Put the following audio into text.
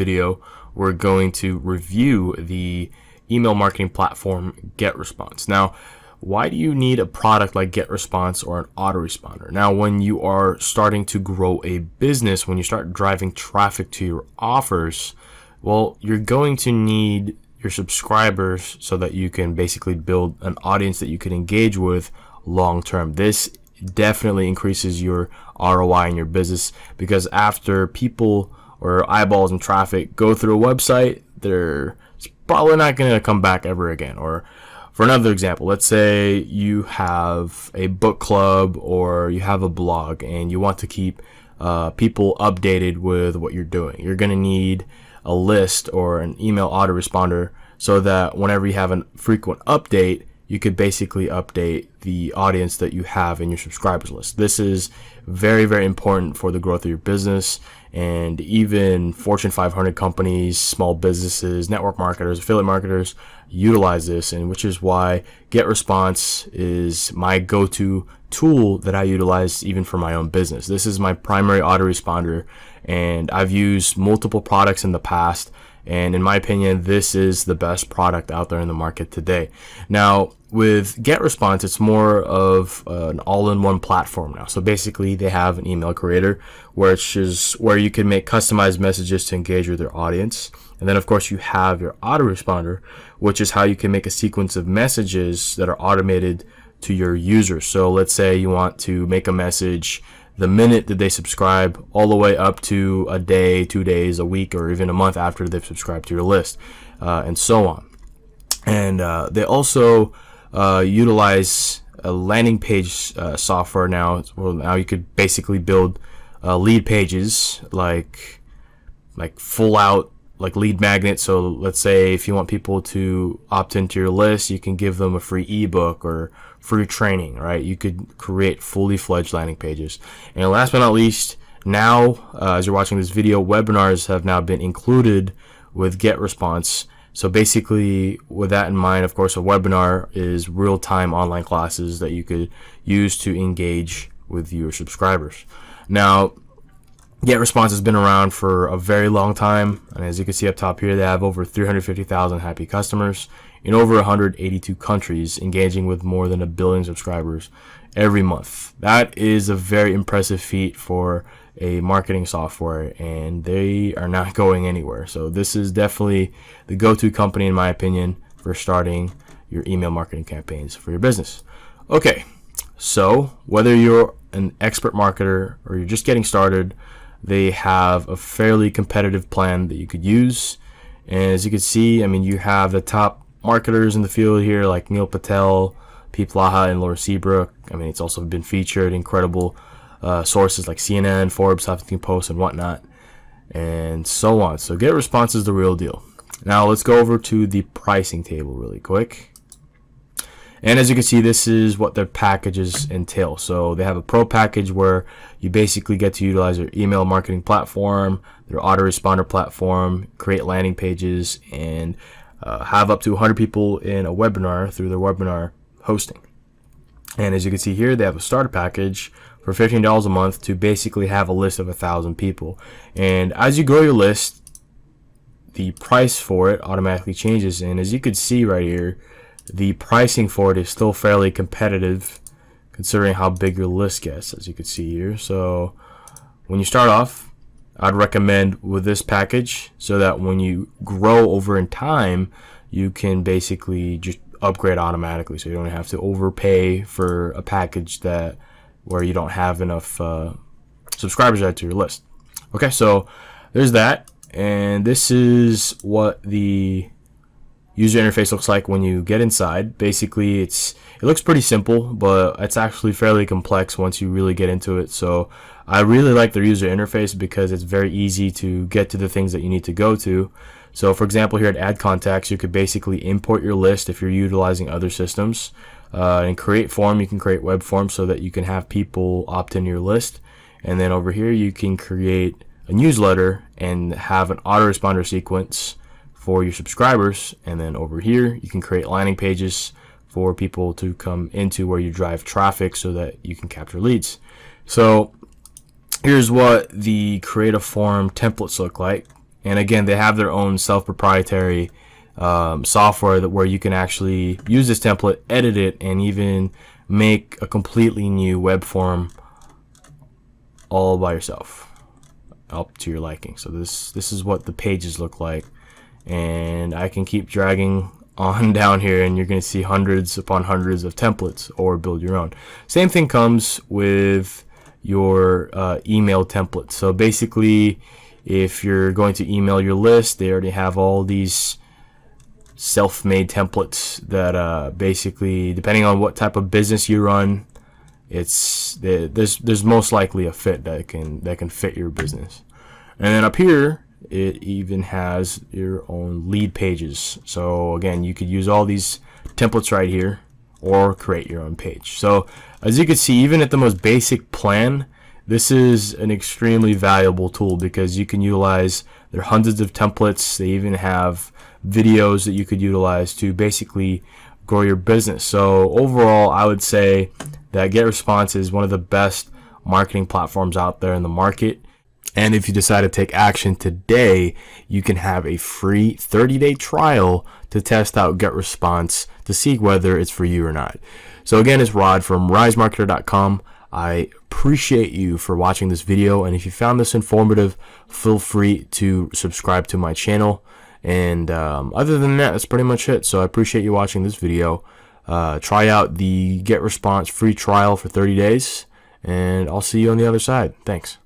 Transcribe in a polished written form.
video, we're going to review the email marketing platform GetResponse. Now, why do you need a product like GetResponse or an autoresponder? Now, when you are starting to grow a business, when you start driving traffic to your offers, well, you're going to need your subscribers so that you can basically build an audience that you can engage with long term. This definitely increases your ROI in your business, because after people or eyeballs and traffic go through a website, they're probably not going to come back ever again. Or for another example, let's say you have a book club or you have a blog and you want to keep people updated with what you're doing. You're going to need a list or an email autoresponder so that whenever you have a frequent update, you could basically update the audience that you have in your subscribers list. This is very, very important for the growth of your business, and even Fortune 500 companies, small businesses, network marketers, affiliate marketers utilize this, and which is why GetResponse is my go-to tool that I utilize even for my own business. This is my primary autoresponder, and I've used multiple products in the past, and in my opinion, this is the best product out there in the market today. Now, with GetResponse, it's more of an all-in-one platform now. So basically, they have an email creator, which is where you can make customized messages to engage with your audience. And then, of course, you have your autoresponder, which is how you can make a sequence of messages that are automated to your users. So let's say you want to make a message the minute that they subscribe, all the way up to a day, 2 days, a week, or even a month after they've subscribed to your list, and so on. And they also utilize a landing page software now. Well, now you could basically build lead pages like full out like lead magnets. So let's say if you want people to opt into your list, you can give them a free ebook or free training, right? You could create fully fledged landing pages. And last but not least, now as you're watching this video, webinars have now been included with GetResponse. So basically, with that in mind, of course, a webinar is real-time online classes that you could use to engage with your subscribers. Now, GetResponse has been around for a very long time, and as you can see up top here, they have over 350,000 happy customers in over 182 countries, engaging with more than 1 billion subscribers every month. That is a very impressive feat for a marketing software, and they are not going anywhere. So this is definitely the go-to company, in my opinion, for starting your email marketing campaigns for your business. Okay, so whether you're an expert marketer or you're just getting started, they have a fairly competitive plan that you could use. And as you can see, I mean, you have the top marketers in the field here, like Neil Patel, Pete Plaha, and Laura Seabrook. I mean, it's also been featured in incredible sources like CNN, Forbes, Huffington Post, and whatnot, and so on. So GetResponse is the real deal. Now let's go over to the pricing table really quick. And as you can see, this is what their packages entail. So they have a pro package where you basically get to utilize their email marketing platform, their autoresponder platform, create landing pages, and have up to 100 people in a webinar through their webinar hosting. And as you can see here, they have a starter package for $15 a month to basically have a list of 1,000 people. And as you grow your list, the price for it automatically changes. And as you can see right here, the pricing for it is still fairly competitive considering how big your list gets, as you can see here. So when you start off, I'd recommend with this package so that when you grow over in time, you can basically just upgrade automatically, so you don't have to overpay for a package where you don't have enough subscribers added to your list. Okay, so there's that, and this is what the user interface looks like when you get inside. Basically, it looks pretty simple, but it's actually fairly complex once you really get into it. So I really like their user interface because it's very easy to get to the things that you need to go to. So for example, here at Add Contacts, you could basically import your list if you're utilizing other systems, and create form. You can create web forms so that you can have people opt in your list. And then over here, you can create a newsletter and have an autoresponder sequence for your subscribers. And then over here, you can create landing pages for people to come into where you drive traffic so that you can capture leads. So here's what the create a form templates look like. And again, they have their own self-proprietary software where you can actually use this template, edit it, and even make a completely new web form all by yourself, up to your liking. So this is what the pages look like, and I can keep dragging on down here, and you're going to see hundreds upon hundreds of templates, or build your own. Same thing comes with your email template. So basically, if you're going to email your list, they already have all these self-made templates that basically, depending on what type of business you run, there's most likely a fit that can fit your business. And then up here, it even has your own lead pages. So again, you could use all these templates right here, or create your own page. So as you can see, even at the most basic plan, this is an extremely valuable tool, because you can utilize their hundreds of templates. They even have videos that you could utilize to basically grow your business. So overall, I would say that GetResponse is one of the best marketing platforms out there in the market. And if you decide to take action today, you can have a free 30-day trial to test out GetResponse to see whether it's for you or not. So again, it's Rod from risemarketer.com. I appreciate you for watching this video, and if you found this informative, feel free to subscribe to my channel. And other than that, that's pretty much it. So I appreciate you watching this video. Try out the GetResponse free trial for 30 days, and I'll see you on the other side. Thanks.